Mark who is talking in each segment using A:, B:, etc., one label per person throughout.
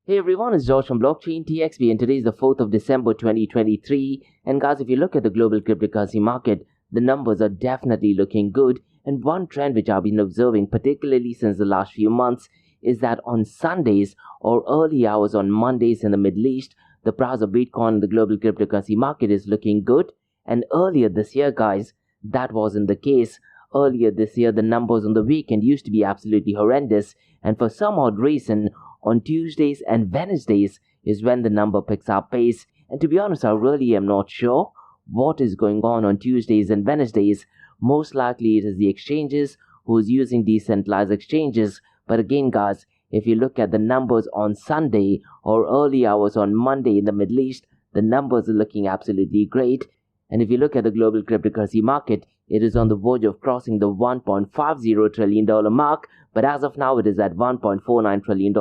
A: Hey everyone, it's George from Blockchain TXP and today is the 4th of December 2023. And guys, if you look at the global cryptocurrency market, the numbers are definitely looking good. And one trend which I've been observing, particularly since the last few months, is that on Sundays or early hours on Mondays in the Middle East, the price of Bitcoin in the global cryptocurrency market is looking good. And earlier this year, guys, that wasn't the case. Earlier this year, the numbers on the weekend used to be absolutely horrendous. And for some odd reason, on Tuesdays and Wednesdays is when the number picks up pace. And to be honest, I really am not sure what is going on Tuesdays and Wednesdays. Most likely it is the exchanges who's using decentralized exchanges. But again, guys, if you look at the numbers on Sunday or early hours on Monday in the Middle East, the numbers are looking absolutely great. And if you look at the global cryptocurrency market, it is on the verge of crossing the $1.50 trillion mark. But as of now, it is at $1.49 trillion.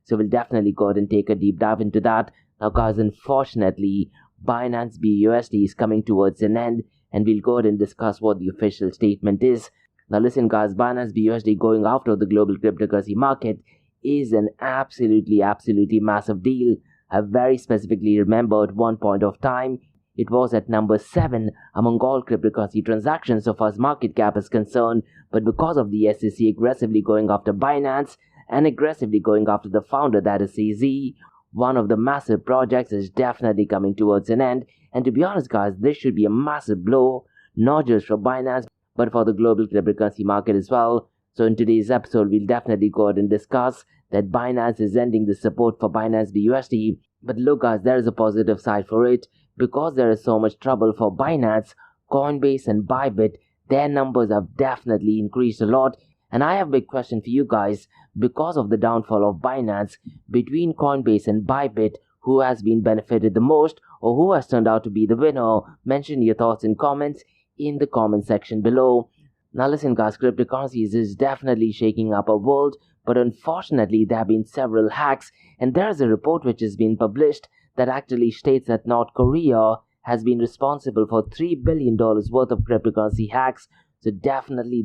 A: So we'll definitely go ahead and take a deep dive into that. Now, guys, unfortunately, Binance BUSD is coming towards an end. And we'll go ahead and discuss what the official statement is. Now, listen, guys, Binance BUSD going after the global cryptocurrency market is an absolutely massive deal. I very specifically remember at one point of time, it was at number 7 among all cryptocurrency transactions so far as market cap is concerned, but because of the SEC aggressively going after Binance and aggressively going after the founder, that is CZ, one of the massive projects is definitely coming towards an end. And to be honest, guys, this should be a massive blow, not just for Binance, but for the global cryptocurrency market as well. So in today's episode, we'll definitely go ahead and discuss that Binance is ending the support for Binance BUSD. But look, guys, there is a positive side for it. Because there is so much trouble for Binance, Coinbase and Bybit, their numbers have definitely increased a lot. And I have a big question for you guys. Because of the downfall of Binance, between Coinbase and Bybit, who has been benefited the most or who has turned out to be the winner? Mention your thoughts and comments in the comment section below. Now listen, guys, cryptocurrencies is definitely shaking up our world, but unfortunately there have been several hacks, and there is a report which has been published that actually states that North Korea has been responsible for $3 billion worth of cryptocurrency hacks. So definitely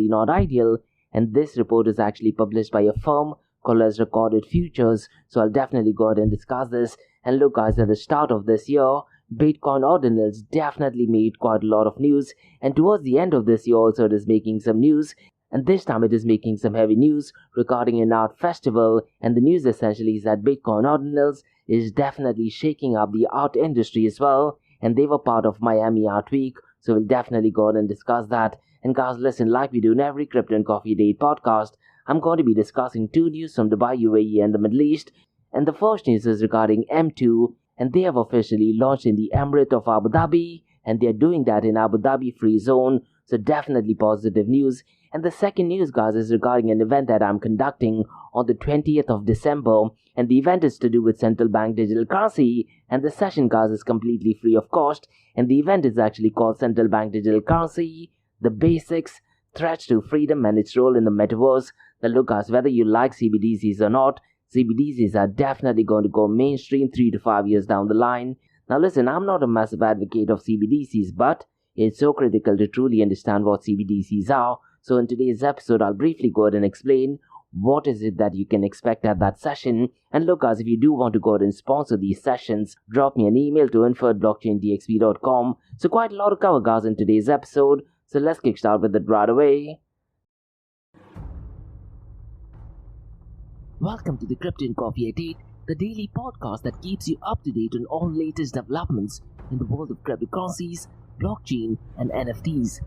A: not ideal. And this report is actually published by a firm called as Recorded Futures. So I'll definitely go ahead and discuss this. And look, guys, at the start of this year, Bitcoin ordinals definitely made quite a lot of news. And towards the end of this year also it is making some news. And this time it is making some heavy news regarding an art festival. And the news essentially is that Bitcoin ordinals is definitely shaking up the art industry as well. And they were part of Miami Art Week. So we'll definitely go ahead and discuss that. And guys, listen, like we do in every Crypto and Coffee Date podcast, I'm going to be discussing 2 news from Dubai, UAE and the Middle East. And the first news is regarding M2. And they have officially launched in the Emirate of Abu Dhabi. And they're doing that in Abu Dhabi Free Zone. So definitely positive news. And the second news, guys, is regarding an event that I'm conducting on the 20th of December. And the event is to do with central bank digital currency. And the session, guys, is completely free of cost. And the event is actually called Central Bank Digital Currency, the Basics, Threats to Freedom and its Role in the Metaverse. Now look, guys, whether you like CBDCs or not, CBDCs are definitely going to go mainstream 3 to 5 years down the line. Now listen, I'm not a massive advocate of CBDCs, but it's so critical to truly understand what CBDCs are. So in today's episode, I'll briefly go ahead and explain what is it that you can expect at that session. And look, guys, if you do want to go ahead and sponsor these sessions, drop me an email to info@blockchaintxp.com. So quite a lot to cover, guys, in today's episode. So let's kickstart with it right away. Welcome to the Crypto and Coffee Date, the daily podcast that keeps you up to date on all latest developments in the world of cryptocurrencies, blockchain, and NFTs.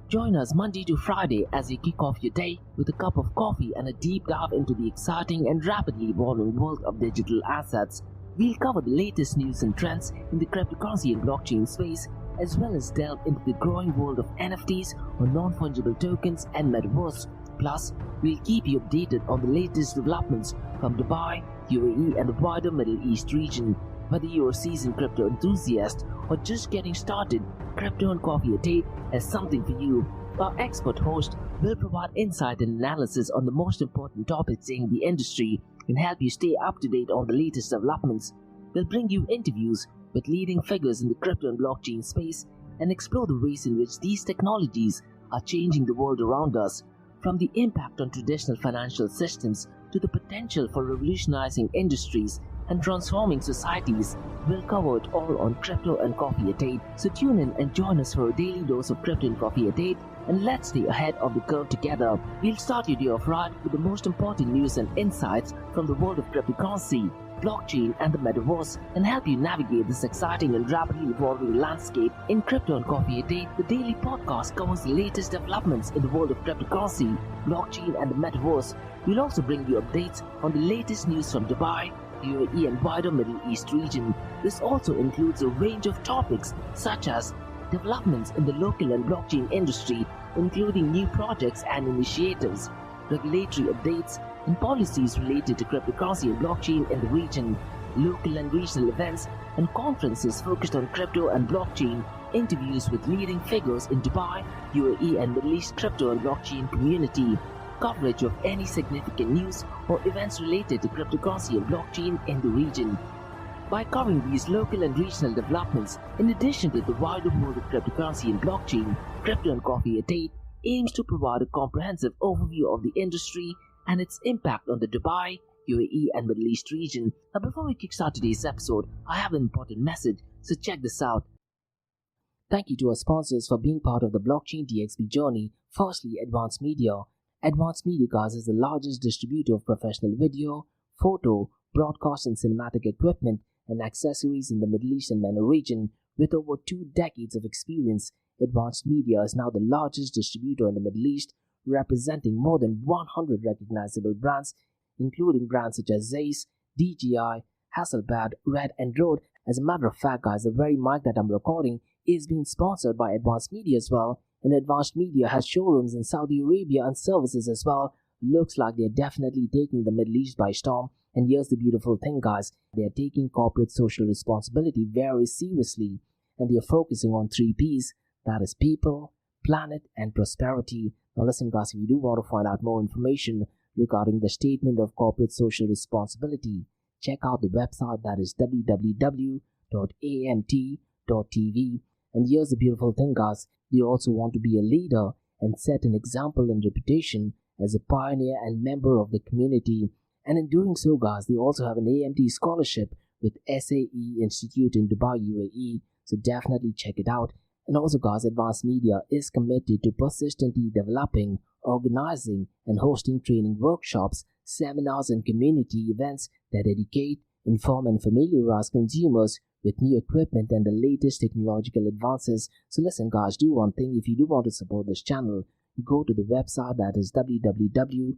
A: Join us Monday to Friday as you kick off your day with a cup of coffee and a deep dive into the exciting and rapidly evolving world of digital assets. We'll cover the latest news and trends in the cryptocurrency and blockchain space, as well as delve into the growing world of NFTs or non-fungible tokens and metaverse. Plus, we'll keep you updated on the latest developments from Dubai, UAE and the wider Middle East region. Whether you're a seasoned crypto enthusiast or just getting started, Crypto and Coffee a Day has something for you. Our expert host will provide insight and analysis on the most important topics in the industry and help you stay up to date on the latest developments. We'll bring you interviews with leading figures in the crypto and blockchain space and explore the ways in which these technologies are changing the world around us, from the impact on traditional financial systems to the potential for revolutionizing industries and transforming societies. We'll cover it all on Crypto and Coffee at 8. So tune in and join us for a daily dose of Crypto and Coffee at 8, and let's stay ahead of the curve together. We'll start your day off right with the most important news and insights from the world of cryptocurrency, blockchain and the metaverse, and help you navigate this exciting and rapidly evolving landscape. In Crypto and Coffee at 8, the daily podcast covers the latest developments in the world of cryptocurrency, blockchain and the metaverse. We'll also bring you updates on the latest news from Dubai, UAE and wider Middle East region. This also includes a range of topics such as developments in the local and blockchain industry, including new projects and initiatives, regulatory updates, and policies related to cryptocurrency and blockchain in the region, local and regional events and conferences focused on crypto and blockchain, interviews with leading figures in Dubai, UAE and Middle East crypto and blockchain community, coverage of any significant news or events related to cryptocurrency and blockchain in the region. By covering these local and regional developments, in addition to the wider world of cryptocurrency and blockchain, Crypto and Coffee at 8 aims to provide a comprehensive overview of the industry and its impact on the Dubai, UAE and Middle East region. Now before we kickstart today's episode, I have an important message, so check this out. Thank you to our sponsors for being part of the Blockchain DXB journey. Firstly, Advanced Media. Advanced Media, guys, is the largest distributor of professional video, photo, broadcast and cinematic equipment and accessories in the Middle East and MENA region. With over 2 decades of experience, Advanced Media is now the largest distributor in the Middle East, representing more than 100 recognizable brands, including brands such as Zeiss, DJI, Hasselblad, Red and Rode. As a matter of fact, guys, the very mic that I'm recording is being sponsored by Advanced Media as well, and Advanced Media has showrooms in Saudi Arabia and services as well. Looks like they're definitely taking the Middle East by storm. And here's the beautiful thing, guys, they're taking corporate social responsibility very seriously, and they're focusing on 3 P's, that is people, planet and prosperity. Now listen, guys, if you do want to find out more information regarding the statement of corporate social responsibility, check out the website, that is www.amt.tv. And here's the beautiful thing, guys, they also want to be a leader and set an example and reputation as a pioneer and member of the community. And in doing so, guys, they also have an AMT scholarship with SAE Institute in Dubai, UAE, so definitely check it out. And also, guys, Advanced Media is committed to persistently developing, organizing and hosting training workshops, seminars and community events that educate, inform and familiarize consumers with new equipment and the latest technological advances. So listen, guys, do one thing. If you do want to support this channel, go to the website, that is www.amt.tv,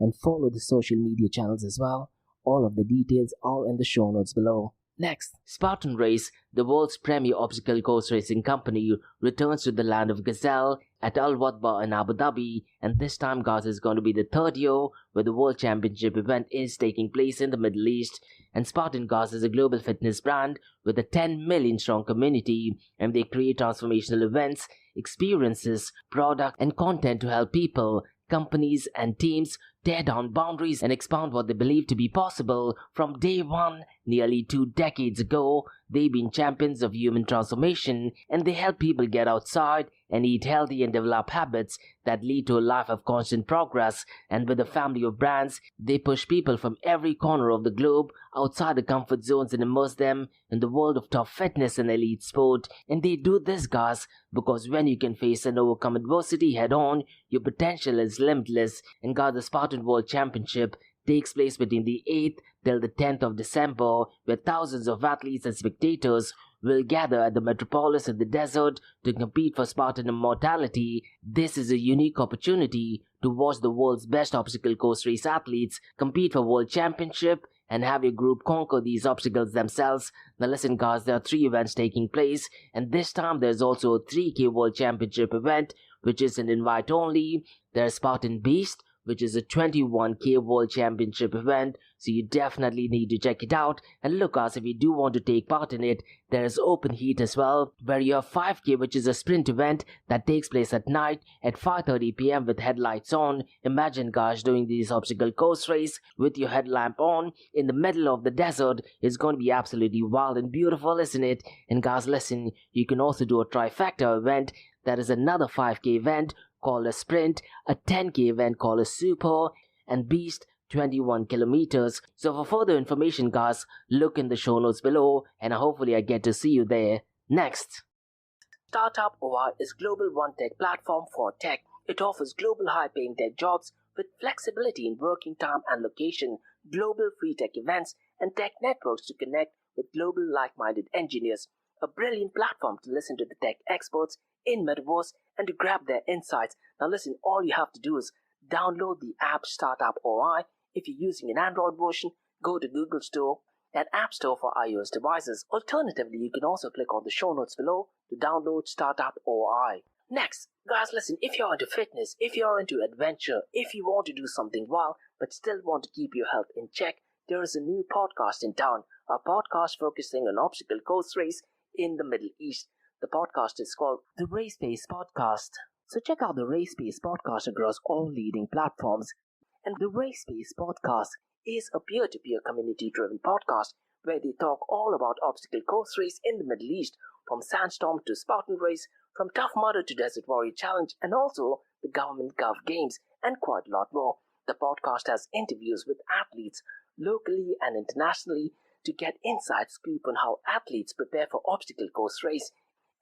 A: and follow the social media channels as well. All of the details are in the show notes below. Next, Spartan Race, the world's premier obstacle course racing company, returns to the land of Gazelle at Al Wadba in Abu Dhabi, and this time, guys, is going to be the 3rd year where the World Championship event is taking place in the Middle East. And Spartan, guys, is a global fitness brand with a 10 million strong community, and they create transformational events, experiences, product and content to help people, companies and teams tear down boundaries and expand what they believe to be possible. From day one, nearly 2 decades ago, they've been champions of human transformation, and they help people get outside and eat healthy and develop habits that lead to a life of constant progress. And with a family of brands, they push people from every corner of the globe outside the comfort zones and immerse them in the world of top fitness and elite sport. And they do this, guys, because when you can face and overcome adversity head on, your potential is limitless. And guys, the Spartan World Championship takes place between the 8th till the 10th of December, where thousands of athletes and spectators will gather at the metropolis in the desert to compete for Spartan immortality. This is a unique opportunity to watch the world's best obstacle course race athletes compete for World Championship and have your group conquer these obstacles themselves. Now listen, guys, there are 3 events taking place, and this time there's also a 3K World Championship event, which is an invite only. There's Spartan Beast, which is a 21K World Championship event, so you definitely need to check it out. And look, guys, if you do want to take part in it, there is Open Heat as well, where you have 5K, which is a sprint event that takes place at night at 5:30 p.m. with headlights on. Imagine, guys, doing this obstacle course race with your headlamp on in the middle of the desert. It's going to be absolutely wild and beautiful, isn't it? And guys, listen, you can also do a trifecta event. That is another 5K event called a sprint, a 10K event called a super, and beast 21 kilometers. So for further information, guys, look in the show notes below, and hopefully I get to see you there. Next. Startup OI is global one-tech platform for tech. It offers global high-paying tech jobs with flexibility in working time and location, global free tech events, and tech networks to connect with global like-minded engineers. A brilliant platform to listen to the tech experts in Metaverse and to grab their insights. Now listen, all you have to do is download the app Startup OI. If you're using an Android version, go to Google Store and App Store for iOS devices. Alternatively, you can also click on the show notes below to download Startup OI. Next, guys, listen, if you're into fitness, if you're into adventure, if you want to do something wild but still want to keep your health in check, there is a new podcast in town, a podcast focusing on obstacle course race in the Middle East. The podcast is called the Race Pace Podcast. So check out the Race Pace Podcast across all leading platforms. And the Race Pace Podcast is a peer-to-peer community-driven podcast where they talk all about obstacle course race in the Middle East, from Sandstorm to Spartan Race, from Tough Mudder to Desert Warrior Challenge, and also the Government Gov Games, and quite a lot more. The podcast has interviews with athletes locally and internationally to get inside scoop on how athletes prepare for obstacle course race.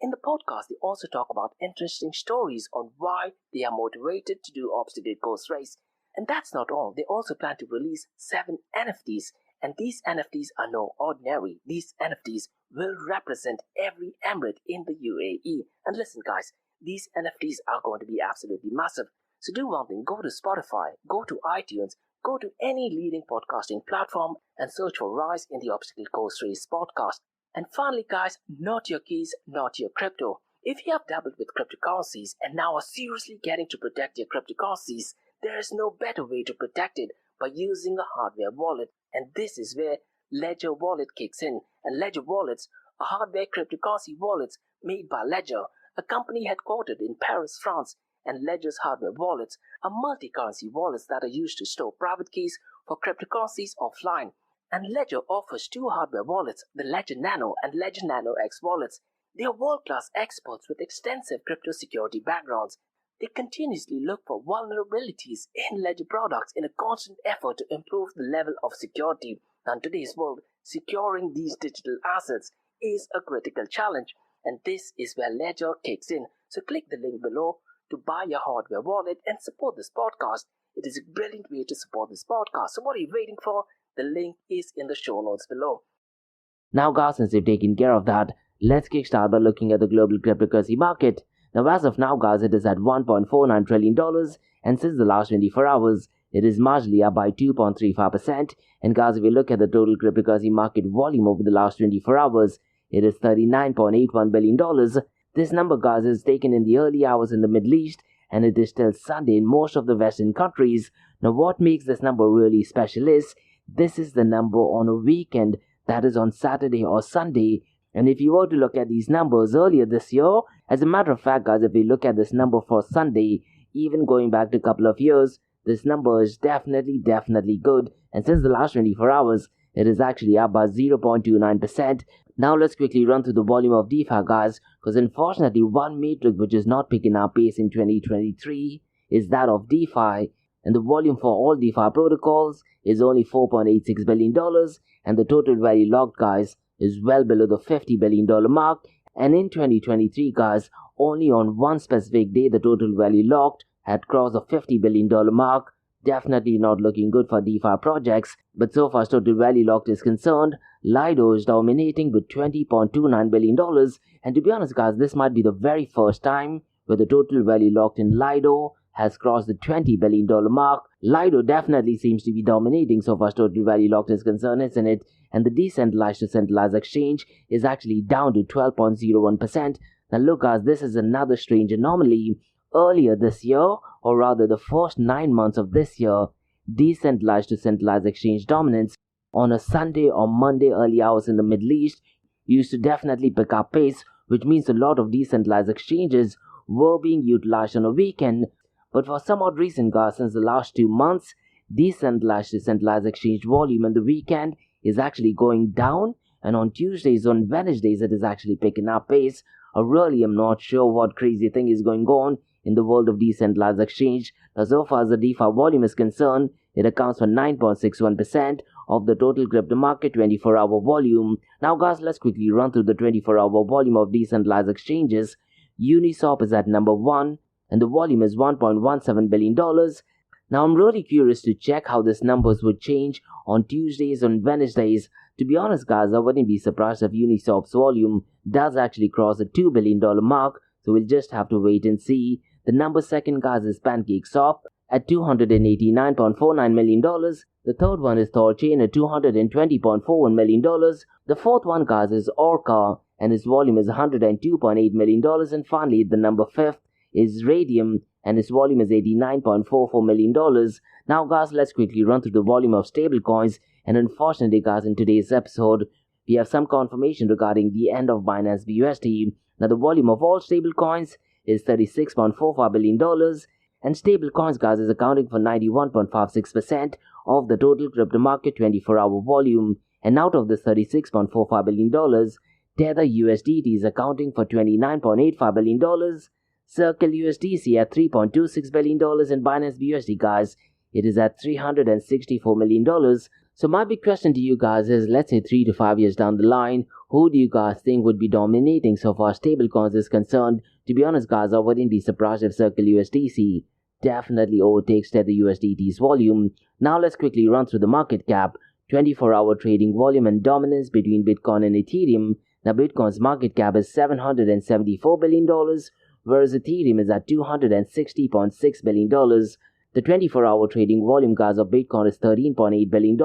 A: In the podcast, they also talk about interesting stories on why they are motivated to do obstacle course race. And that's not all. They also plan to release 7 NFTs. And these NFTs are no ordinary. These NFTs will represent every emirate in the UAE. And listen, guys, these NFTs are going to be absolutely massive. So do one thing. Go to Spotify, go to iTunes, go to any leading podcasting platform and search for Rise in the Obstacle Course Race podcast. And finally, guys, not your keys, not your crypto. If you have dabbled with cryptocurrencies and now are seriously getting to protect your cryptocurrencies, there is no better way to protect it by using a hardware wallet. And this is where Ledger Wallet kicks in. And Ledger Wallets are hardware cryptocurrency wallets made by Ledger, a company headquartered in Paris, France. And Ledger's hardware wallets are multi-currency wallets that are used to store private keys for cryptocurrencies offline. And Ledger offers 2 hardware wallets, the Ledger Nano and Ledger Nano X wallets. They are world-class experts with extensive crypto security backgrounds. They continuously look for vulnerabilities in Ledger products in a constant effort to improve the level of security. Now, in today's world, securing these digital assets is a critical challenge, and this is where Ledger kicks in. So click the link below to buy your hardware wallet and support this podcast. It is a brilliant way to support this podcast. So what are you waiting for? The link is in the show notes below. Now, guys, since you've taken care of that, let's kickstart by looking at the global cryptocurrency market. Now, as of now, guys, it is at $1.49 trillion, and since the last 24 hours, it is marginally up by 2.35%. And guys, if you look at the total cryptocurrency market volume over the last 24 hours, it is $39.81 billion. This number, guys, is taken in the early hours in the Middle East, and it is still Sunday in most of the Western countries. Now, what makes this number really special is, this is the number on a weekend, that is on Saturday or Sunday. And if you were to look at these numbers earlier this year, as a matter of fact, guys, if we look at this number for Sunday, even going back to a couple of years, this number is definitely good. And since the last 24 hours, it is actually up by 0.29%. Now let's quickly run through the volume of DeFi, guys, because unfortunately one metric which is not picking up pace in 2023 is that of DeFi. And the volume for all DeFi protocols is only $4.86 billion, and the total value locked, guys, is well below the $50 billion mark. And in 2023, guys, only on one specific day the total value locked had crossed the $50 billion mark. Definitely not looking good for DeFi projects, but so far as total value locked is concerned, Lido is dominating with $20.29 billion. And to be honest, guys, this might be the very first time where the total value locked in Lido has crossed the $20 billion mark. Lido definitely seems to be dominating so far as total value locked is concerned, isn't it? And the decentralized to centralized exchange is actually down to 12.01%. Now look, guys, this is another strange anomaly. Earlier this year, or rather the first 9 months of this year, decentralized to centralized exchange dominance on a Sunday or Monday early hours in the Middle East used to definitely pick up pace, which means a lot of decentralized exchanges were being utilized on a weekend. But for some odd reason, guys, since the last 2 months, decentralized to centralized exchange volume in the weekend is actually going down, and on Tuesdays, on Wednesdays, it is actually picking up pace. I really am not sure what crazy thing is going on in the world of decentralized exchange. Now, so far as the DeFi volume is concerned, it accounts for 9.61% of the total crypto market 24-hour volume. Now guys, let's quickly run through the 24-hour volume of decentralized exchanges. Uniswap is at number 1 and the volume is $1.17 billion. Now I'm really curious to check how these numbers would change on Tuesdays and Wednesdays. To be honest guys, I wouldn't be surprised if Uniswap's volume does actually cross the $2 billion mark, so we'll just have to wait and see. The number second guys is PancakeSwap at $289.49 million. The third one is Thorchain at $220.41 million. The fourth one guys is Orca and its volume is $102.8 million. And finally the number fifth is Radium and its volume is $89.44 million. Now guys, let's quickly run through the volume of stablecoins. And unfortunately guys, in today's episode we have some confirmation regarding the end of Binance BUSD. Now the volume of all stablecoins is $36.45 billion. And stablecoins guys is accounting for 91.56% of the total crypto market 24-hour volume. And out of this $36.45 billion, Tether USDT is accounting for $29.85 billion. Circle USDC at $3.26 billion, and Binance BUSD guys, it is at $364 million. So my big question to you guys is, let's say 3 to 5 years down the line, who do you guys think would be dominating so far stablecoins is concerned? To be honest guys, I wouldn't be surprised if Circle USDC definitely overtakes Tether USDT's volume. Now let's quickly run through the market cap, 24-hour trading volume and dominance between Bitcoin and Ethereum. Now Bitcoin's market cap is $774 billion, whereas Ethereum is at $260.6 billion. The 24-hour trading volume guys of Bitcoin is $13.8 billion,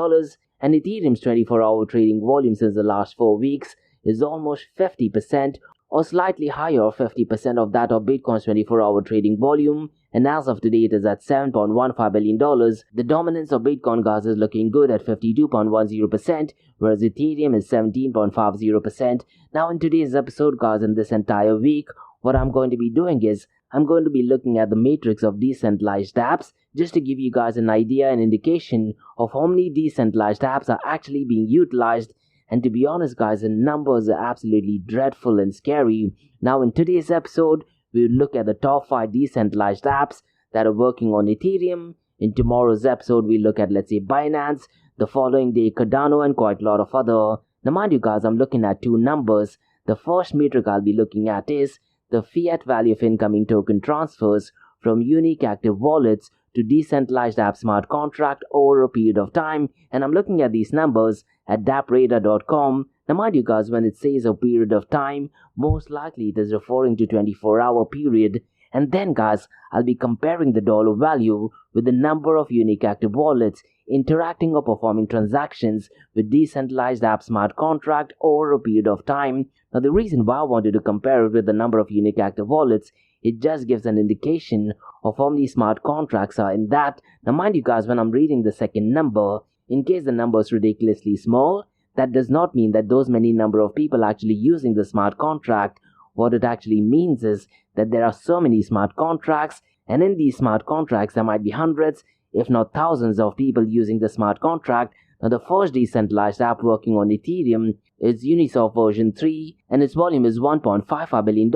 A: and Ethereum's 24-hour trading volume since the last 4 weeks is almost 50% or slightly higher, 50% of that of Bitcoin's 24-hour trading volume, and as of today it is at $7.15 billion. The dominance of Bitcoin guys is looking good at 52.10%, whereas Ethereum is 17.50%. Now in today's episode guys, in this entire week, what I'm going to be doing is, I'm going to be looking at the matrix of decentralized apps just to give you guys an idea and indication of how many decentralized apps are actually being utilized. And to be honest guys, the numbers are absolutely dreadful and scary. Now in today's episode, we'll look at the top 5 decentralized apps that are working on Ethereum. In tomorrow's episode, we'll look at, let's say, Binance. The following day, Cardano, and quite a lot of other. Now mind you guys, I'm looking at 2 numbers. The first metric I'll be looking at is the fiat value of incoming token transfers from unique active wallets to decentralized app smart contract over a period of time, and I'm looking at these numbers at dapradar.com. Now mind you guys, when it says a period of time, most likely it is referring to 24-hour period. And then guys, I'll be comparing the dollar value with the number of unique active wallets interacting or performing transactions with decentralized app smart contract over a period of time. Now the reason why I wanted to compare it with the number of unique active wallets, it just gives an indication of how many smart contracts are in that. Now mind you guys, when I'm reading the second number, in case the number is ridiculously small, that does not mean that those many number of people actually using the smart contract. What it actually means is that there are so many smart contracts, and in these smart contracts there might be hundreds, if not thousands of people using the smart contract. Now the first decentralized app working on Ethereum is Uniswap version 3, and its volume is $1.55 billion.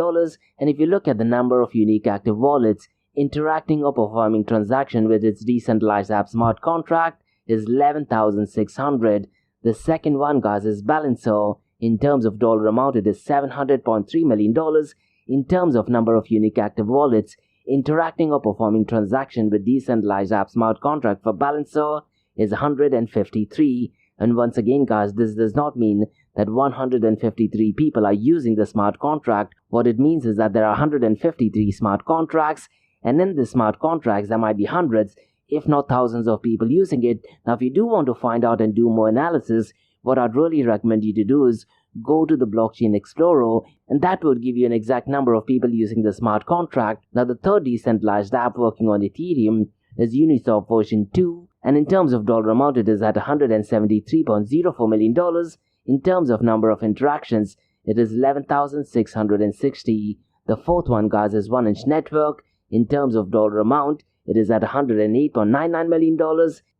A: And if you look at the number of unique active wallets interacting or performing transaction with its decentralized app smart contract is 11,600. The second one guys is Balancer. In terms of dollar amount, it is $700.3 million. In terms of number of unique active wallets interacting or performing transaction with decentralized app smart contract for Balancer is 153. And once again guys, this does not mean that 153 people are using the smart contract. What it means is that there are 153 smart contracts, and in the smart contracts there might be hundreds, if not thousands of people using it. Now if you do want to find out and do more analysis, what I'd really recommend you to do is go to the Blockchain Explorer, and that would give you an exact number of people using the smart contract. Now the third decentralized app working on Ethereum is Uniswap version 2, and in terms of dollar amount it is at $173.04 million. In terms of number of interactions, it is 11,660. The fourth one guys is 1inch Network. In terms of dollar amount, it is at $108.99 million.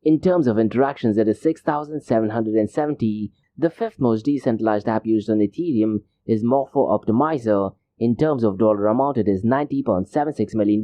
A: In terms of interactions, it is 6,770. The fifth most decentralized app used on Ethereum is Morpho Optimizer. In terms of dollar amount, it is $90.76 million.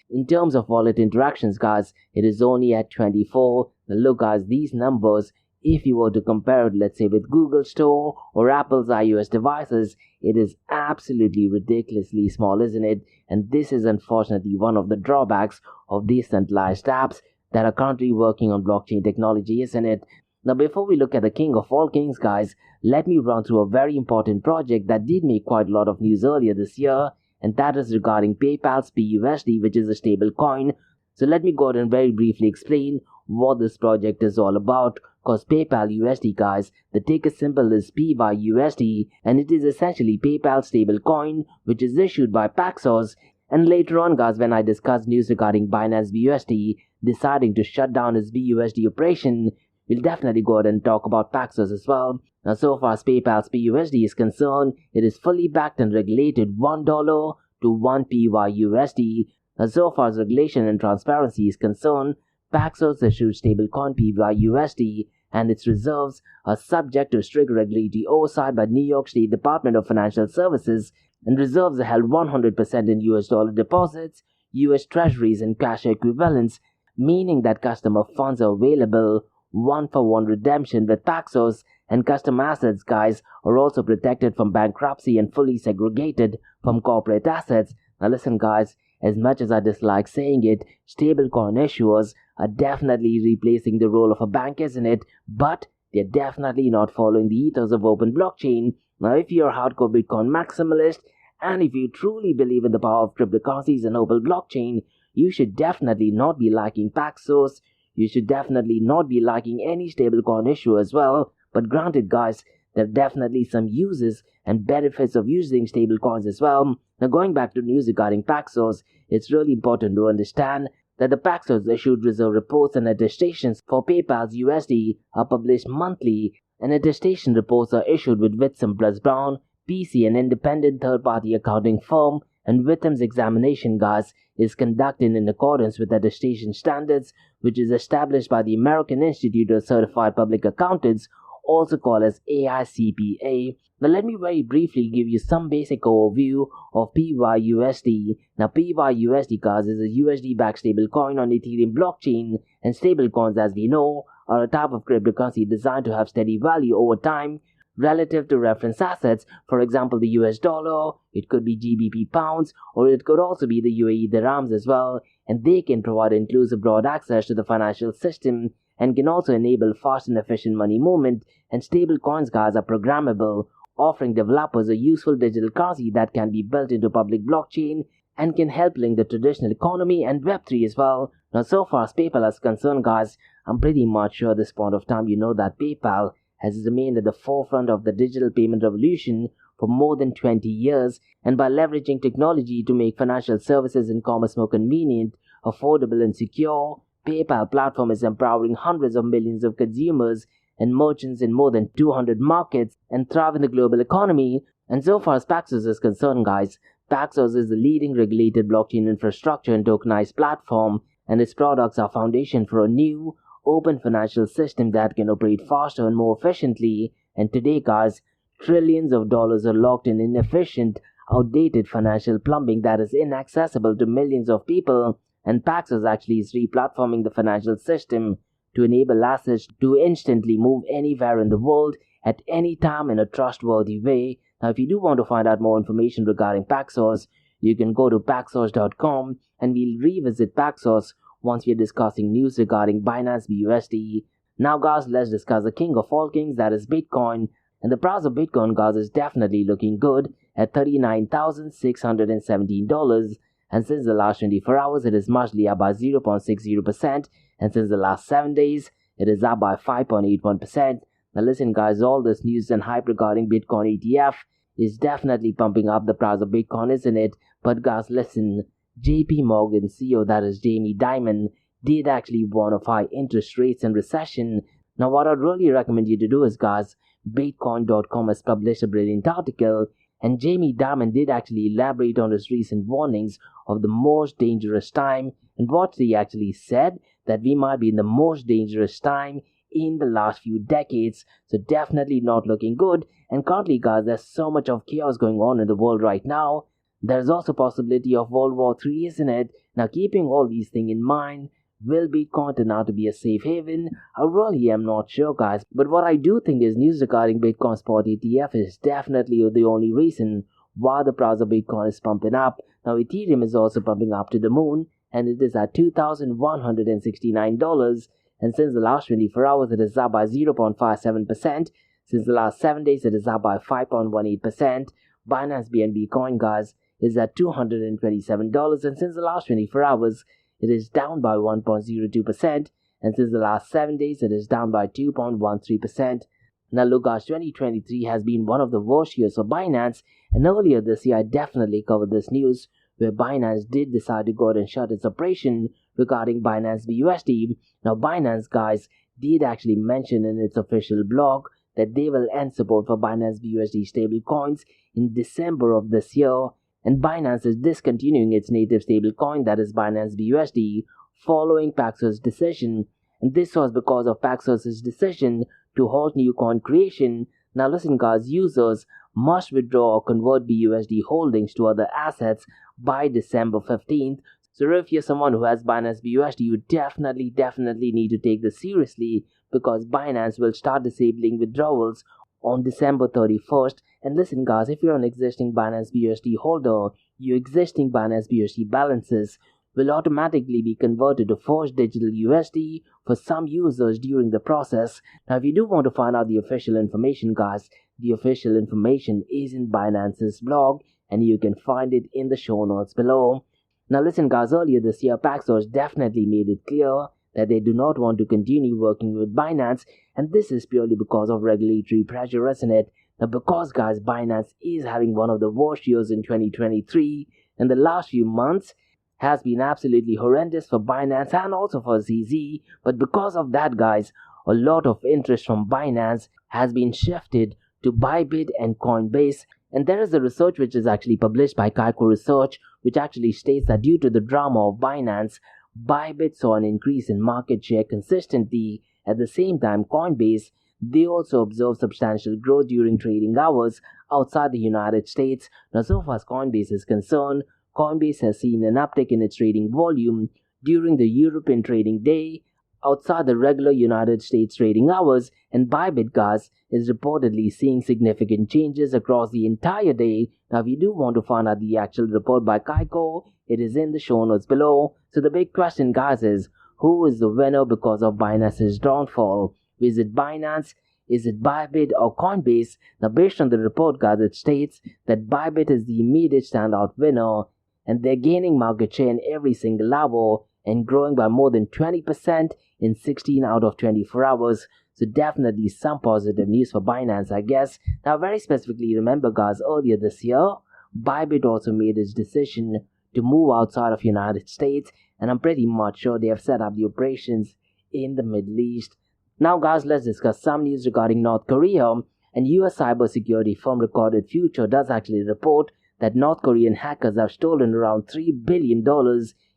A: In terms of wallet interactions, guys, it is only at 24. Now look, guys, these numbers, if you were to compare it, let's say, with Google Store or Apple's iOS devices, it is absolutely ridiculously small, isn't it? And this is unfortunately one of the drawbacks of decentralized apps that are currently working on blockchain technology, isn't it? Now, before we look at the king of all kings, guys, let me run through a very important project that did make quite a lot of news earlier this year, and that is regarding PayPal's BUSD, which is a stable coin. So let me go ahead and very briefly explain what this project is all about. Because PayPal USD, guys, the ticker symbol is PYUSD, and it is essentially PayPal's stable coin, which is issued by Paxos. And later on, guys, when I discuss news regarding Binance BUSD deciding to shut down its BUSD operation, we'll definitely go ahead and talk about Paxos as well. Now, so far as PayPal's BUSD is concerned, it is fully backed and regulated $1 to 1 PYUSD. Now, so far as regulation and transparency is concerned, Paxos issued stablecoin PYUSD, and its reserves are subject to strict regulatory oversight by New York State Department of Financial Services, and reserves are held 100% in US dollar deposits, US treasuries, and cash equivalents, meaning that customer funds are available one-for-one redemption with Paxos, and customer assets, guys, are also protected from bankruptcy and fully segregated from corporate assets. Now listen, guys, as much as I dislike saying it, stablecoin issuers are definitely replacing the role of a bank, isn't it? But they're definitely not following the ethos of open blockchain. Now, if you're a hardcore Bitcoin maximalist, and if you truly believe in the power of cryptocurrencies and open blockchain, you should definitely not be liking Paxos. You should definitely not be liking any stablecoin issue as well. But granted, guys, there are definitely some uses and benefits of using stablecoins as well. Now, going back to news regarding Paxos, it's really important to understand that the Paxos issued reserve reports and attestations for PayPal's USD are published monthly, and attestation reports are issued with Whitson plus Brown, PC, an independent third-party accounting firm, and Witham's examination, guys, is conducted in accordance with attestation standards, which is established by the American Institute of Certified Public Accountants, also called as AICPA. Now let me very briefly give you some basic overview of PYUSD. Now PYUSD, guys, is a USD-backed stablecoin on Ethereum blockchain, and stablecoins, as we know, are a type of cryptocurrency designed to have steady value over time relative to reference assets. For example, the US dollar, it could be GBP pounds, or it could also be the UAE dirhams as well, and they can provide inclusive broad access to the financial system and can also enable fast and efficient money movement. And stable coins, guys, are programmable, offering developers a useful digital currency that can be built into public blockchain and can help link the traditional economy and Web3 as well. Now, so far as PayPal is concerned, guys, I'm pretty much sure at this point of time you know that PayPal has remained at the forefront of the digital payment revolution for more than 20 years, and by leveraging technology to make financial services and commerce more convenient, affordable, and secure, PayPal platform is empowering hundreds of millions of consumers and merchants in more than 200 markets and thrive in the global economy. And so far as Paxos is concerned, guys, Paxos is the leading regulated blockchain infrastructure and tokenized platform, and its products are foundation for a new, open financial system that can operate faster and more efficiently. And today, guys, trillions of dollars are locked in inefficient, outdated financial plumbing that is inaccessible to millions of people, and Paxos actually is replatforming the financial system to enable assets to instantly move anywhere in the world at any time in a trustworthy way. Now, if you do want to find out more information regarding Paxos, you can go to paxos.com, and we'll revisit Paxos once we're discussing news regarding Binance BUSD. Now, guys, let's discuss the king of all kings, that is Bitcoin. And the price of Bitcoin, guys, is definitely looking good at $39,617. And since the last 24 hours, it is marginally up by 0.60%. And since the last 7 days, it is up by 5.81%. Now listen, guys, all this news and hype regarding Bitcoin ETF is definitely pumping up the price of Bitcoin, isn't it? But guys, listen, JP Morgan CEO, that is Jamie Dimon, did actually warn of high interest rates and recession. Now what I'd really recommend you to do is, guys, Bitcoin.com has published a brilliant article, and Jamie Dimon did actually elaborate on his recent warnings of the most dangerous time, and what he actually said, that we might be in the most dangerous time in the last few decades. So definitely not looking good. And currently, guys, there's so much of chaos going on in the world right now There's also possibility of World War III, isn't it? Now, keeping all these things in mind, will Bitcoin turn out to be a safe haven? I really am not sure, guys. But what I do think is news regarding Bitcoin spot ETF is definitely the only reason why the price of Bitcoin is pumping up. Now, Ethereum is also pumping up to the moon, and it is at $2,169. And since the last 24 hours, it is up by 0.57%. Since the last 7 days, it is up by 5.18%. Binance BNB coin, guys, is at $227. And since the last 24 hours, it is down by 1.02%. And since the last 7 days, it is down by 2.13%. Now, look, guys, 2023 has been one of the worst years for Binance. And earlier this year, I definitely covered this news where Binance did decide to go ahead and shut its operation regarding Binance BUSD. Now, Binance, guys, did actually mention in its official blog that they will end support for Binance BUSD stablecoins in December of this year, and Binance is discontinuing its native stablecoin, that is Binance BUSD, following Paxos' decision. And this was because of Paxos' decision to halt new coin creation. Now listen, guys, users must withdraw or convert BUSD holdings to other assets by December 15th. So if you're someone who has Binance BUSD, you definitely need to take this seriously, because Binance will start disabling withdrawals on December 31st. And listen, guys, if you're an existing Binance BUSD holder, your existing Binance BUSD balances will automatically be converted to forged digital USD for some users during the process. Now, if you do want to find out the official information, guys, the official information is in Binance's blog, and you can find it in the show notes below. Now listen, guys, earlier this year, Paxos definitely made it clear that they do not want to continue working with Binance, and this is purely because of regulatory pressure, isn't it? Now, because, guys, Binance is having one of the worst years in 2023, and the last few months has been absolutely horrendous for Binance and also for ZZ. But because of that, guys, a lot of interest from Binance has been shifted to Bybit and Coinbase. And there is a research which is actually published by Kaiko Research, which actually states that due to the drama of Binance, Bybit saw an increase in market share consistently. At the same time, Coinbase, they also observed substantial growth during trading hours outside the United States. Now, so far as Coinbase is concerned, Coinbase has seen an uptick in its trading volume during the European trading day outside the regular United States trading hours, and Bybit, guys, is reportedly seeing significant changes across the entire day. Now, if you do want to find out the actual report by Kaiko, it is in the show notes below. So the big question, guys, is who is the winner because of Binance's downfall? Is it Binance? Is it Bybit or Coinbase? Now, based on the report, guys, it states that Bybit is the immediate standout winner, and they're gaining market share in every single hour and growing by more than 20% in 16 out of 24 hours. So definitely some positive news for Binance, I guess. Now, very specifically, remember, guys, earlier this year, Bybit also made its decision to move outside of United States, and I'm pretty much sure they have set up the operations in the Middle East. Now, guys, let's discuss some news regarding North Korea. And US cybersecurity firm Recorded Future does actually report that North Korean hackers have stolen around $3 billion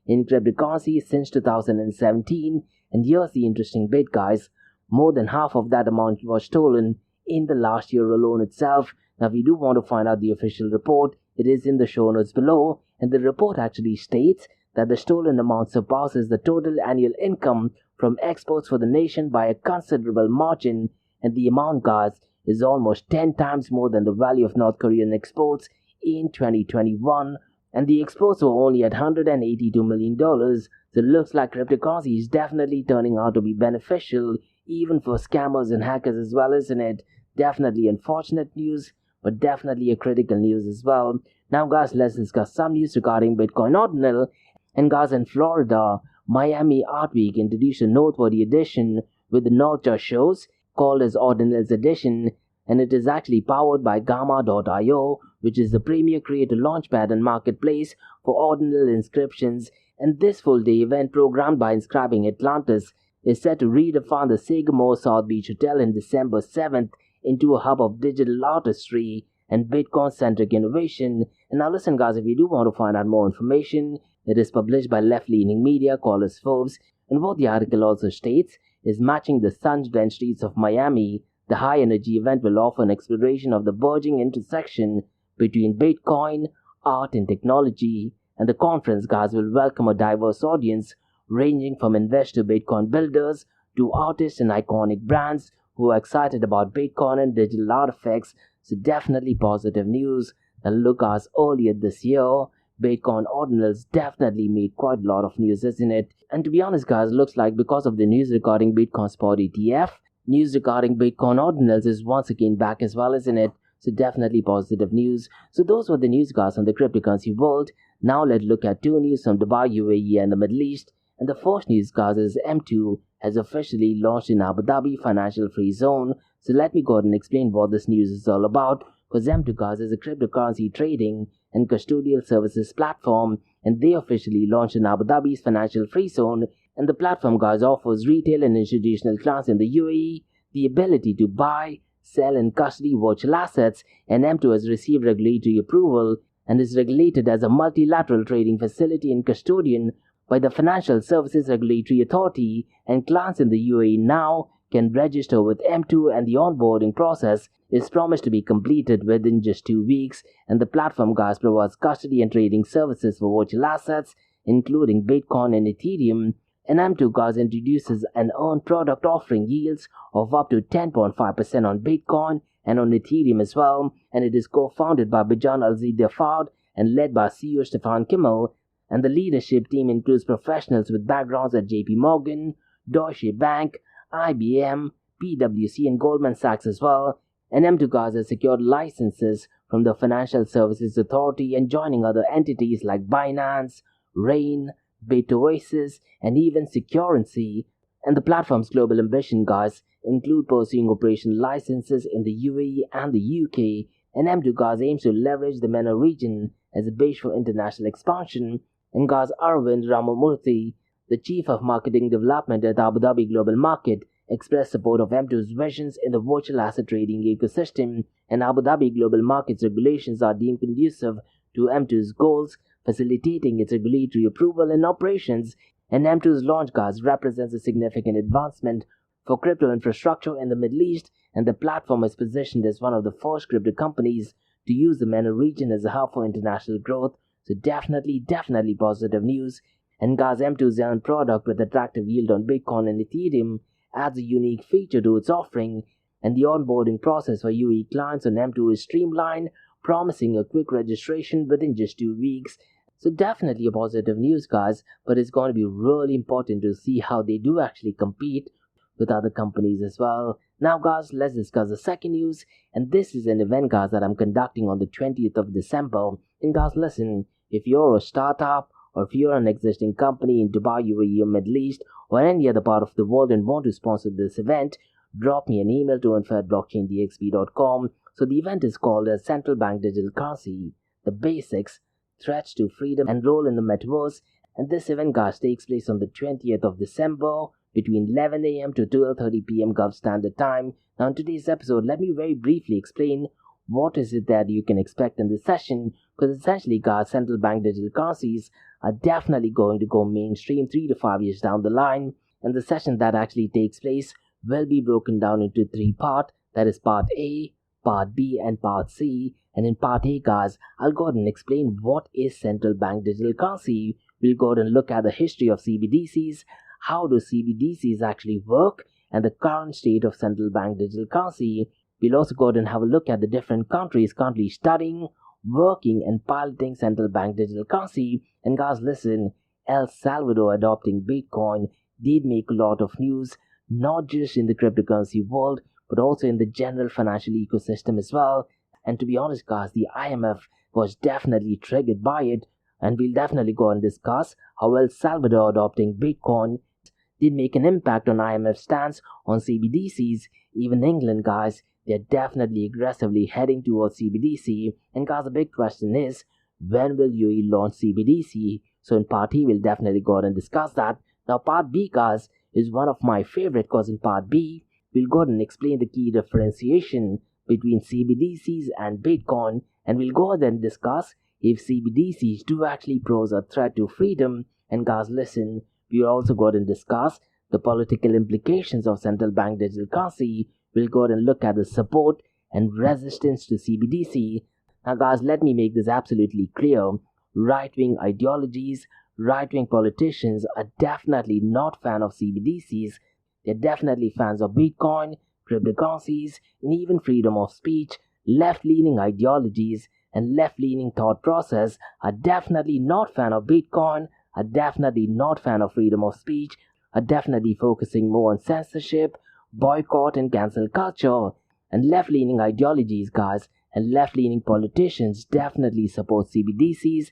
A: in cryptocurrency since 2017. And here's the interesting bit, guys. More than half of that amount was stolen in the last year alone itself. Now, if you do want to find out the official report, it is in the show notes below. And the report actually states that the stolen amount surpasses the total annual income from exports for the nation by a considerable margin. And the amount, guys, is almost 10 times more than the value of North Korean exports in 2021. And the exports were only at $182 million. So it looks like cryptocurrency is definitely turning out to be beneficial, even for scammers and hackers as well, isn't it? Definitely unfortunate news, but definitely a critical news as well. Now, guys, let's discuss some news regarding Bitcoin Ordinal. And, guys, in Florida, Miami Art Week introduced a noteworthy addition with the Not Just shows called as Ordinal's Edition, and it is actually powered by Gamma.io, which is the premier creator launchpad and marketplace for Ordinal inscriptions. And this full-day event, programmed by Inscribing Atlantis, is set to redefine the Sagamore South Beach Hotel in December 7th into a hub of digital artistry and Bitcoin-centric innovation. And now listen, guys, if you do want to find out more information, it is published by left-leaning media called as Forbes. And what the article also states is, matching the sun-drenched streets of Miami, the high-energy event will offer an exploration of the burgeoning intersection between Bitcoin, art and technology. And the conference, guys, will welcome a diverse audience ranging from investor Bitcoin builders to artists and iconic brands who are excited about Bitcoin and digital artifacts. So definitely positive news. And look, guys, earlier this year, Bitcoin ordinals definitely made quite a lot of news, isn't it? And to be honest, guys, looks like because of the news regarding Bitcoin Spot ETF, news regarding Bitcoin ordinals is once again back as well, isn't it? So definitely positive news. So those were the news, guys, on the cryptocurrency world. Now let's look at two news from Dubai, UAE and the Middle East. And the first news, guys, is M2 has officially launched in Abu Dhabi Financial Free Zone. So let me go ahead and explain what this news is all about. Because M2, guys, is a cryptocurrency trading and custodial services platform, and they officially launched in Abu Dhabi's Financial Free Zone. And the platform, guys, offers retail and institutional clients in the UAE the ability to buy, sell and custody virtual assets, and M2 has received regulatory approval and is regulated as a multilateral trading facility and custodian by the Financial Services Regulatory Authority, and clients in the UAE now can register with M2, and the onboarding process is promised to be completed within just 2 weeks. And the platform, guys, provides custody and trading services for virtual assets including Bitcoin and Ethereum. And M2, guys, introduces an earned product offering yields of up to 10.5% on Bitcoin and on Ethereum as well. And it is co-founded by Bijan Al-Zidafard and led by CEO Stefan Kimmel. And the leadership team includes professionals with backgrounds at JP Morgan, Deutsche Bank, IBM, PwC and Goldman Sachs as well. And M2, guys, has secured licenses from the Financial Services Authority and joining other entities like Binance, Rain, BitOasis, and even Securrency. And the platform's global ambition, guys, include pursuing operational licenses in the UAE and the UK. And M2, guys, aims to leverage the MENA region as a base for international expansion. And guys, Arvind Ramamurthy, the Chief of Marketing Development at Abu Dhabi Global Market, expressed support of M2's visions in the virtual asset trading ecosystem. And Abu Dhabi Global Market's regulations are deemed conducive to M2's goals, facilitating its regulatory approval and operations. And M2's launch, guys, represents a significant advancement for crypto infrastructure in the Middle East, and the platform is positioned as one of the first crypto companies to use the MENA region as a hub for international growth. So definitely positive news. And guys, M2's earned product with attractive yield on Bitcoin and Ethereum adds a unique feature to its offering, and the onboarding process for UAE clients on M2 is streamlined, promising a quick registration within just 2 weeks. So definitely a positive news, guys, but it's going to be really important to see how they do actually compete with other companies as well. Now, guys, let's discuss the second news, and this is an event, guys, that I'm conducting on the 20th of December. And guys, listen, if you're a startup or if you're an existing company in Dubai, UAE, or Middle East, or any other part of the world and want to sponsor this event, drop me an email to info@blockchaindxp.com. So the event is called as Central Bank Digital Currency, the Basics, Threats to Freedom and Role in the Metaverse. And this event, guys, takes place on the 20th of December between 11 a.m. to 12:30 p.m. Gulf Standard Time. Now in today's episode, let me very briefly explain what is it that you can expect in this session, because essentially, guys, central bank digital currencies are definitely going to go mainstream 3 to 5 years down the line. And the session that actually takes place will be broken down into 3 parts. That is part A, part B and part C. And in part A, guys, I'll go ahead and explain what is central bank digital currency. We'll go ahead and look at the history of CBDCs, how do CBDCs actually work, and the current state of central bank digital currency. We'll also go ahead and have a look at the different countries currently studying, working and piloting central bank digital currency. And guys, listen, El Salvador adopting Bitcoin did make a lot of news, not just in the cryptocurrency world, but also in the general financial ecosystem as well. And to be honest, guys, the IMF was definitely triggered by it, and we'll definitely go and discuss how El Salvador adopting Bitcoin did make an impact on IMF's stance on CBDCs. Even England, guys, they're definitely aggressively heading towards CBDC. And guys, the big question is, when will UAE launch CBDC? So in part A, we'll definitely go ahead and discuss that. Now part B, guys, is one of my favorite, because in part B, we'll go ahead and explain the key differentiation between CBDCs and Bitcoin, and we'll go ahead and discuss if CBDCs do actually pose a threat to freedom. And guys, listen, we'll also go ahead and discuss the political implications of central bank digital currency. We'll go ahead and look at the support and resistance to CBDC. Now guys, let me make this absolutely clear. Right-wing ideologies, right-wing politicians are definitely not fans of CBDCs. They're definitely fans of Bitcoin, cryptocurrencies, and even freedom of speech. Left-leaning ideologies and left-leaning thought process are definitely not fan of Bitcoin, are definitely not fan of freedom of speech, are definitely focusing more on censorship, boycott and cancel culture. And left-leaning ideologies, guys, and left-leaning politicians definitely support CBDCs.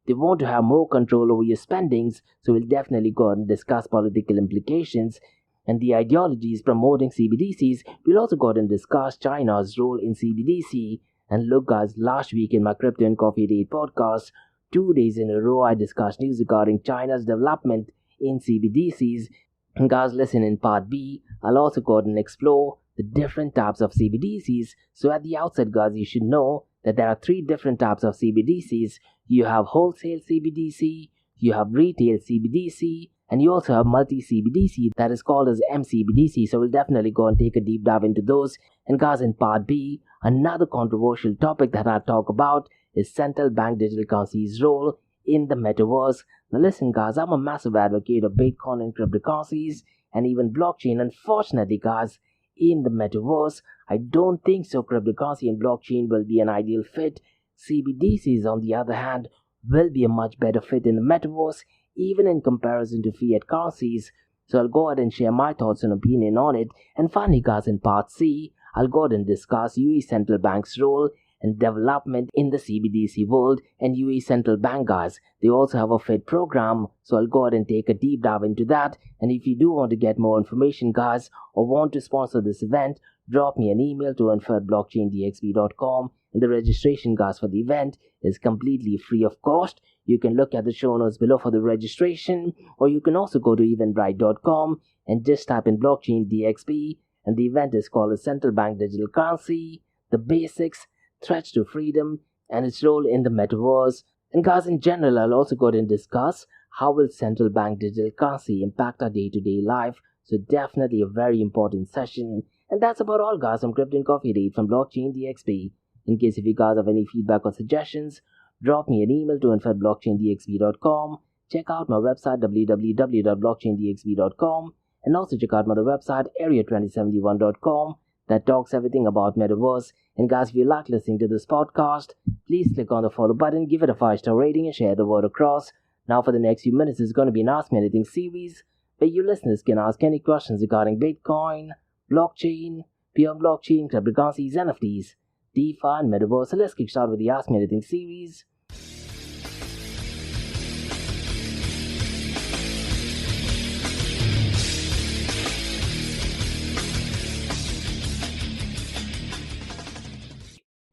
A: They want to have more control over your spendings, so we'll definitely go and discuss political implications. And the ideologies promoting CBDCs, we'll also go and discuss China's role in CBDC. And look guys, last week in my Crypto and Coffee Date podcast, 2 days in a row I discussed news regarding China's development in CBDCs. And guys, listen, in part B, I'll also go and explore the different types of CBDCs. So at the outset guys, you should know that there are 3 different types of CBDCs. You have wholesale CBDC, you have retail CBDC, and you also have multi-CBDC that is called as MCBDC. So we'll definitely go and take a deep dive into those. And guys, in part B, another controversial topic that I'll talk about is central bank digital currencies' role in the metaverse. Now listen guys, I'm a massive advocate of Bitcoin and cryptocurrencies and even blockchain. Unfortunately guys, in the metaverse, I don't think so cryptocurrency and blockchain will be an ideal fit. CBDCs on the other hand will be a much better fit in the metaverse, even in comparison to fiat currencies. So I'll go ahead and share my thoughts and opinion on it. And finally guys, in part C, I'll go ahead and discuss UAE central bank's role and development in the CBDC world. And UAE central bank guys, they also have a Fed program, so I'll go ahead and take a deep dive into that. And if you do want to get more information guys, or want to sponsor this event, drop me an email to info@blockchaindxb.com. And the registration guys for the event is completely free of cost. You can look at the show notes below for the registration, or you can also go to eventbrite.com and just type in blockchain DXB. And the event is called a Central Bank Digital Currency, the Basics, Threats to Freedom, and its role in the metaverse. And guys, in general, I'll also go ahead and discuss how will central bank digital currency impact our day-to-day life. So definitely a very important session. And that's about all guys on Crypto and Coffee Date from Blockchain DXB. In case if you guys have any feedback or suggestions, drop me an email to info@blockchaindxb.com. Check out my website www.blockchaindxb.com, and also check out my other website area2071.com that talks everything about metaverse. And guys, if you like listening to this podcast, please click on the follow button, give it a 5-star rating, and share the word across. Now for the next few minutes, it's going to be an Ask Me Anything series where you listeners can ask any questions regarding Bitcoin, blockchain, beyond blockchain, cryptocurrencies, NFTs, DeFi, and metaverse. So let's kick start with the Ask Me Anything series.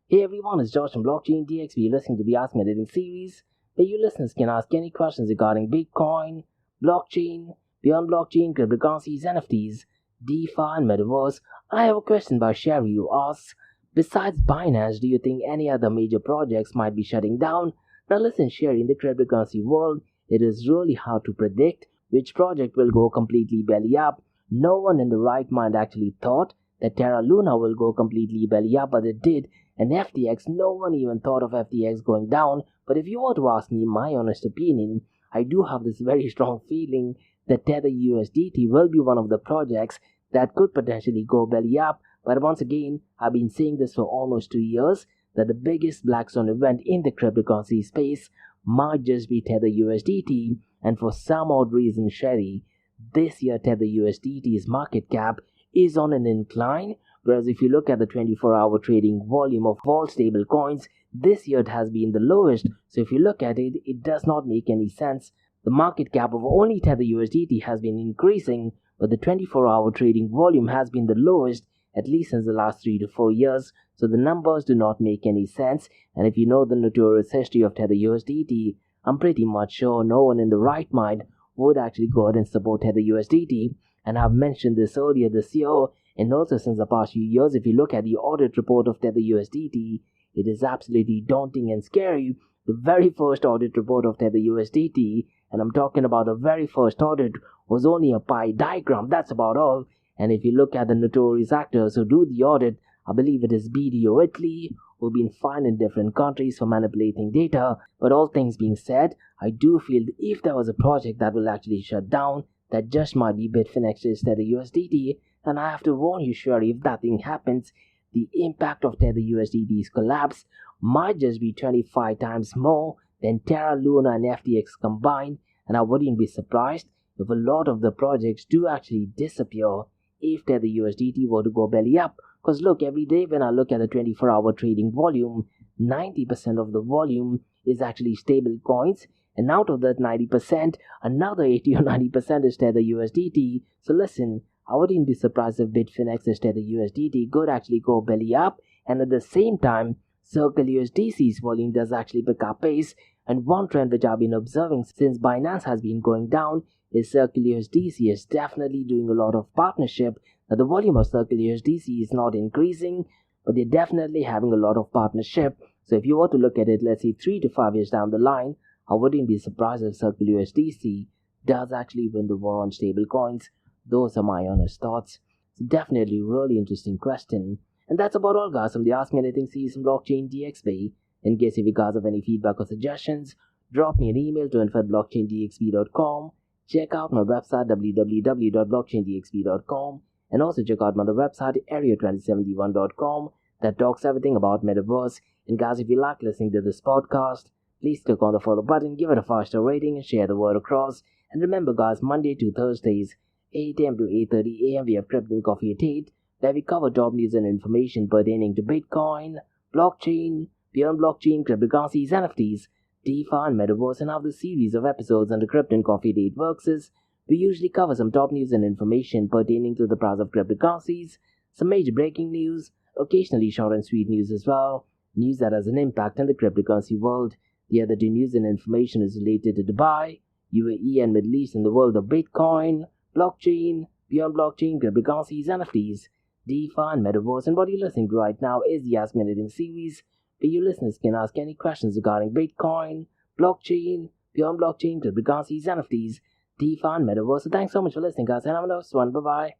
A: Hey everyone, it's Josh from Blockchain DXB. You're listening to the Ask Me Anything series where you listeners can ask any questions regarding Bitcoin, blockchain, beyond blockchain, cryptocurrencies, NFTs, DeFi, and metaverse. I have a question by Sherry who asks, besides Binance, do you think any other major projects might be shutting down? Now listen Sherry, in the cryptocurrency world, it is really hard to predict which project will go completely belly up. No one in the right mind actually thought that Terra Luna will go completely belly up, but it did. And FTX, no one even thought of FTX going down. But if you were to ask me my honest opinion, I do have this very strong feeling that Tether USDT will be one of the projects that could potentially go belly up. But once again, I've been saying this for almost 2 years, that the biggest black swan event in the cryptocurrency space might just be Tether USDT. And for some odd reason, Sherry, this year Tether USDT's market cap is on an incline. Whereas if you look at the 24-hour trading volume of all stable coins, this year it has been the lowest. So if you look at it, it does not make any sense. The market cap of only Tether USDT has been increasing, but the 24-hour trading volume has been the lowest, at least since the last 3 to 4 years. So the numbers do not make any sense. And if you know the notorious history of Tether USDT, I'm pretty much sure no one in the right mind would actually go ahead and support Tether USDT. And I've mentioned this earlier this year, and also since the past few years. If you look at the audit report of Tether USDT, it is absolutely daunting and scary. The very first audit report of Tether USDT, and I'm talking about the very first audit, was only a pie diagram. That's about all. And if you look at the notorious actors who do the audit, I believe it is BDO Italy, who've been fined in different countries for manipulating data. But all things being said, I do feel that if there was a project that will actually shut down, that just might be Bitfinex's Tether USDT. And I have to warn you, surely, if that thing happens, the impact of Tether USDT's collapse might just be 25 times more than Terra, Luna, and FTX combined. And I wouldn't be surprised if a lot of the projects do actually disappear if Tether USDT were to go belly up. Because look, every day when I look at the 24-hour trading volume, 90% of the volume is actually stable coins, and out of that 90%, another 80 or 90% is Tether USDT. So listen, I wouldn't be surprised if Bitfinex's Tether USDT could actually go belly up, and at the same time, Circle USDC's volume does actually pick up pace. And one trend which I've been observing since Binance has been going down is Circle USDC is definitely doing a lot of partnership. Now the volume of Circle USDC is not increasing, but they're definitely having a lot of partnership. So if you were to look at it, let's say 3 to 5 years down the line, I wouldn't be surprised if Circle USDC does actually win the war on stable coins. Those are my honest thoughts. So definitely really interesting question. And that's about all, guys, from the Ask Me Anything series from Blockchain DXB. In case if you guys have any feedback or suggestions, drop me an email to info@blockchaindxb.com. Check out my website www.blockchaindxb.com, and also check out my other website area2071.com that talks everything about metaverse. And guys, if you like listening to this podcast, please click on the follow button, give it a 5-star rating, and share the word across. And remember, guys, Monday to Thursdays, 8 a.m. to 8:30 a.m. we have Crypto Coffee at 8, where we cover top news and information pertaining to Bitcoin, blockchain, beyond blockchain, cryptocurrencies, NFTs, DeFi, and Metaverse. And how the series of episodes on the Crypto Coffee Date works is, we usually cover some top news and information pertaining to the price of cryptocurrencies, some major breaking news, occasionally short and sweet news as well, news that has an impact in the cryptocurrency world. The other two news and information is related to Dubai, UAE, and Middle East in the world of Bitcoin, blockchain, beyond blockchain, cryptocurrencies, NFTs, DeFi, and Metaverse. And what you're listening to right now is the Ask Me Anything series, where you listeners can ask any questions regarding Bitcoin, blockchain, beyond blockchain, cryptocurrencies, NFTs, DeFi, and Metaverse. So thanks so much for listening, guys, and have a nice one. Bye-bye.